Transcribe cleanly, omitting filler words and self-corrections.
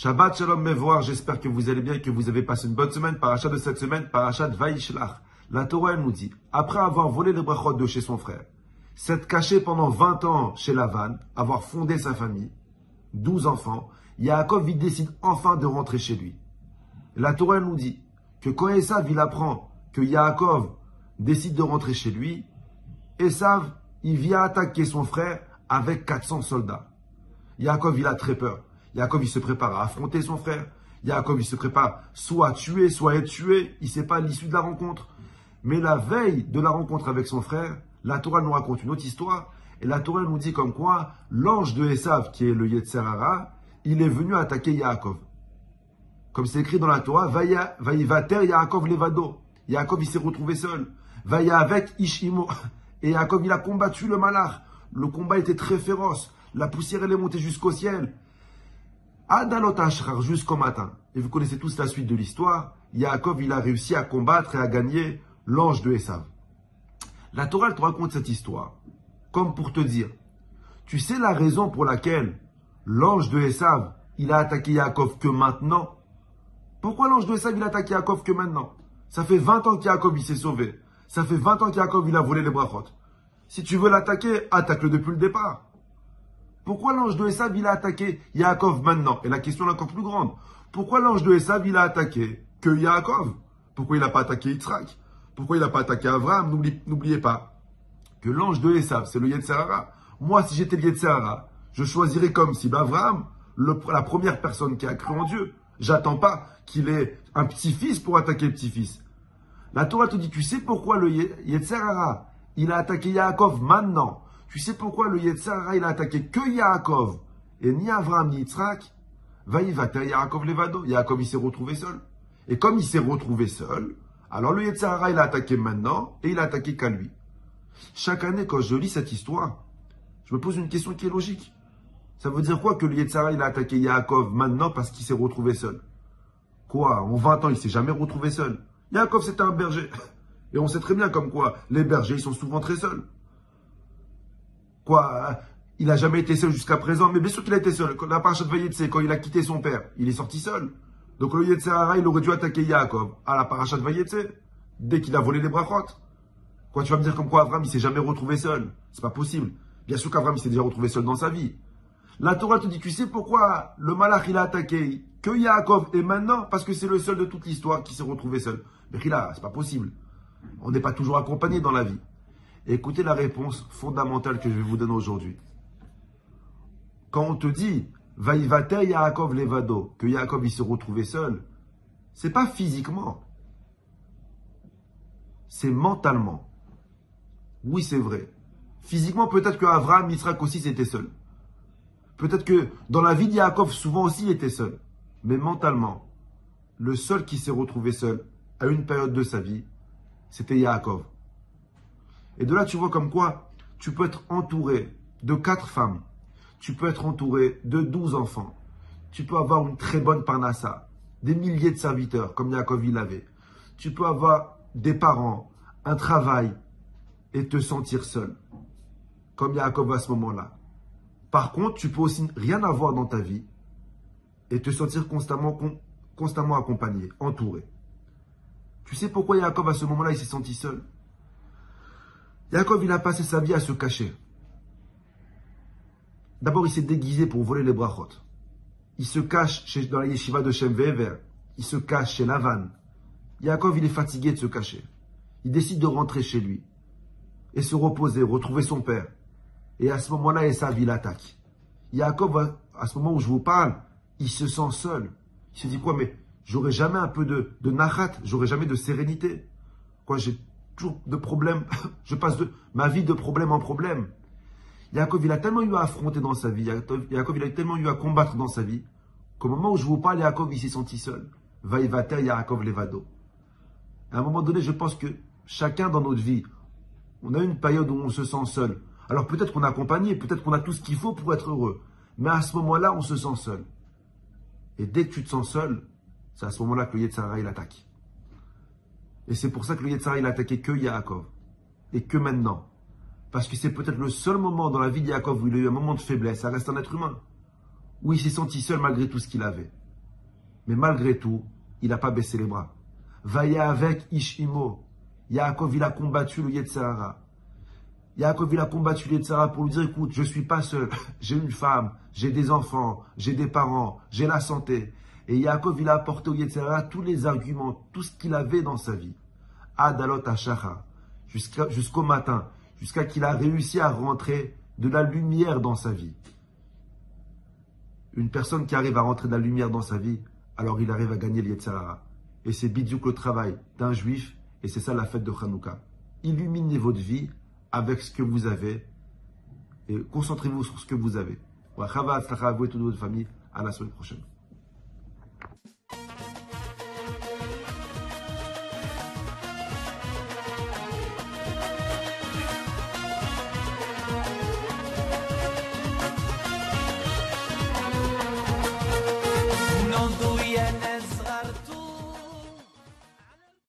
Shabbat Shalom Mevoar, j'espère que vous allez bien et que vous avez passé une bonne semaine. Parachat de cette semaine, Parachat Vaishlach. La Torah elle nous dit, après avoir volé les brachot de chez son frère, s'être caché pendant 20 ans chez Lavan, avoir fondé sa famille, 12 enfants, Yaakov il décide enfin de rentrer chez lui. La Torah elle nous dit que quand Esav il apprend que Yaakov décide de rentrer chez lui, Esav il vient attaquer son frère avec 400 soldats. Yaakov il a très peur. Yaakov il se prépare à affronter son frère. Yaakov il se prépare soit à tuer, soit à être tué. Il ne sait pas l'issue de la rencontre. Mais la veille de la rencontre avec son frère, la Torah nous raconte une autre histoire. Et la Torah nous dit comme quoi l'ange de Esav, qui est le Yetzer Hara, il est venu attaquer Yaakov. Comme c'est écrit dans la Torah, Vayivater Yaakov levado. Yaakov il s'est retrouvé seul. Vaya avec Ishimo. Et Yaakov il a combattu le malach. Le combat était très féroce. La poussière elle est montée jusqu'au ciel. Adalot Ashrar, jusqu'au matin. Et vous connaissez tous la suite de l'histoire. Yaakov, il a réussi à combattre et à gagner l'ange de Esav. La Torah, elle te raconte cette histoire. Comme pour te dire, tu sais la raison pour laquelle l'ange de Esav, il a attaqué Yaakov que maintenant? Pourquoi l'ange de Esav, il a attaqué Yaakov que maintenant? Ça fait 20 ans qu'Yaakov, il s'est sauvé. Ça fait 20 ans qu'Yaakov, il a volé les brachot. Si tu veux l'attaquer, attaque-le depuis le départ. Pourquoi l'ange de Esav, il a attaqué Yaakov maintenant? Et la question est encore plus grande. Pourquoi l'ange de Esav, il a attaqué que Yaakov? Pourquoi il n'a pas attaqué Yitzhak? Pourquoi il n'a pas attaqué Abraham? N'oubliez pas que l'ange de Esav, c'est le Yetzer Hara. Moi, si j'étais le Yetzer Hara, je choisirais comme si Abraham, la première personne qui a cru en Dieu. J'attends pas qu'il ait un petit-fils pour attaquer le petit-fils. La Torah te dit, tu sais pourquoi le Yetzer Hara, il a attaqué Yaakov maintenant? Tu sais pourquoi le Yetzer Hara, il a attaqué que Yaakov et ni Avraham ni Yitzhak? Vayivater Yaakov levado. Yaakov, il s'est retrouvé seul. Et comme il s'est retrouvé seul, alors le Yetzer Hara, il a attaqué maintenant et il a attaqué qu'à lui. Chaque année, quand je lis cette histoire, je me pose une question qui est logique. Ça veut dire quoi que le Yetzer Hara, il a attaqué Yaakov maintenant parce qu'il s'est retrouvé seul? Quoi? En 20 ans, il s'est jamais retrouvé seul. Yaakov, c'était un berger. Et on sait très bien comme quoi les bergers, ils sont souvent très seuls. Quoi, il n'a jamais été seul jusqu'à présent, mais bien sûr qu'il a été seul. La parashat Vayetze, quand il a quitté son père, il est sorti seul. Donc le Yetzer Hara, il aurait dû attaquer Yaakov à la parashat Vayetze, dès qu'il a volé les brachot. Quoi, tu vas me dire comme quoi Abraham, il s'est jamais retrouvé seul? C'est pas possible. Bien sûr qu'Abraham, il s'est déjà retrouvé seul dans sa vie. La Torah te dit, tu sais pourquoi le malach, il a attaqué que Yaakov et maintenant? Parce que c'est le seul de toute l'histoire qui s'est retrouvé seul. Mais là, c'est pas possible. On n'est pas toujours accompagné dans la vie. Et écoutez la réponse fondamentale que je vais vous donner aujourd'hui. Quand on te dit Vayivater Yaakov levado, que Yaakov il s'est retrouvé seul, c'est pas physiquement, c'est mentalement. Oui, c'est vrai. Physiquement, peut-être que Avraham, Yitzhak aussi, c'était seul. Peut-être que dans la vie de Yaakov, souvent aussi, il était seul. Mais mentalement, le seul qui s'est retrouvé seul à une période de sa vie, c'était Yaakov. Et de là, tu vois comme quoi tu peux être entouré de 4 femmes. Tu peux être entouré de 12 enfants. Tu peux avoir une très bonne parnassa, des milliers de serviteurs, comme Yaakov il avait. Tu peux avoir des parents, un travail, et te sentir seul, comme Yaakov à ce moment-là. Par contre, tu peux aussi rien avoir dans ta vie et te sentir constamment accompagné, entouré. Tu sais pourquoi Yaakov à ce moment-là, il s'est senti seul? Yaakov, il a passé sa vie à se cacher. D'abord, il s'est déguisé pour voler les brachot. Il se cache dans la yeshiva de Shem Ve'ever. Il se cache chez Lavan. Yaakov, il est fatigué de se cacher. Il décide de rentrer chez lui et se reposer, retrouver son père. Et à ce moment-là, Esav, il attaque. Yaakov, à ce moment où je vous parle, il se sent seul. Il se dit quoi, mais j'aurai jamais un peu de nachat, j'aurai jamais de sérénité. Quoi, j'ai toujours de problèmes. Je passe de ma vie de problème en problème. Yaakov, il a tellement eu à affronter dans sa vie. Yaakov, il a tellement eu à combattre dans sa vie qu'au moment où je vous parle, Yaakov, il s'est senti seul. Vayivater Yaakov levado. À un moment donné, je pense que chacun dans notre vie, on a une période où on se sent seul. Alors peut-être qu'on est accompagné, peut-être qu'on a tout ce qu'il faut pour être heureux. Mais à ce moment-là, on se sent seul. Et dès que tu te sens seul, c'est à ce moment-là que le Yetzer Hara, il attaque. Et c'est pour ça que le Yetzer Hara, il a attaqué que Yaakov. Et que maintenant. Parce que c'est peut-être le seul moment dans la vie de Yaakov où il a eu un moment de faiblesse. Ça reste un être humain. Où il s'est senti seul malgré tout ce qu'il avait. Mais malgré tout, il n'a pas baissé les bras. Vaya avec Ishimo. Yaakov, il a combattu le Yetzirah. Yaakov, il a combattu le Yetzirah pour lui dire, écoute, je ne suis pas seul. J'ai une femme, j'ai des enfants, j'ai des parents, j'ai la santé. Et Yaakov, il a apporté au Yetzirah tous les arguments, tout ce qu'il avait dans sa vie. Adalot Ashacha. Jusqu'au matin. Jusqu'à qu'il a réussi à rentrer de la lumière dans sa vie. Une personne qui arrive à rentrer de la lumière dans sa vie, alors il arrive à gagner le Yetzirah. Et c'est bidiouk le travail d'un juif, et c'est ça la fête de Hanouka. Illuminez votre vie avec ce que vous avez, et concentrez-vous sur ce que vous avez. À vous et toute votre famille, à la semaine prochaine.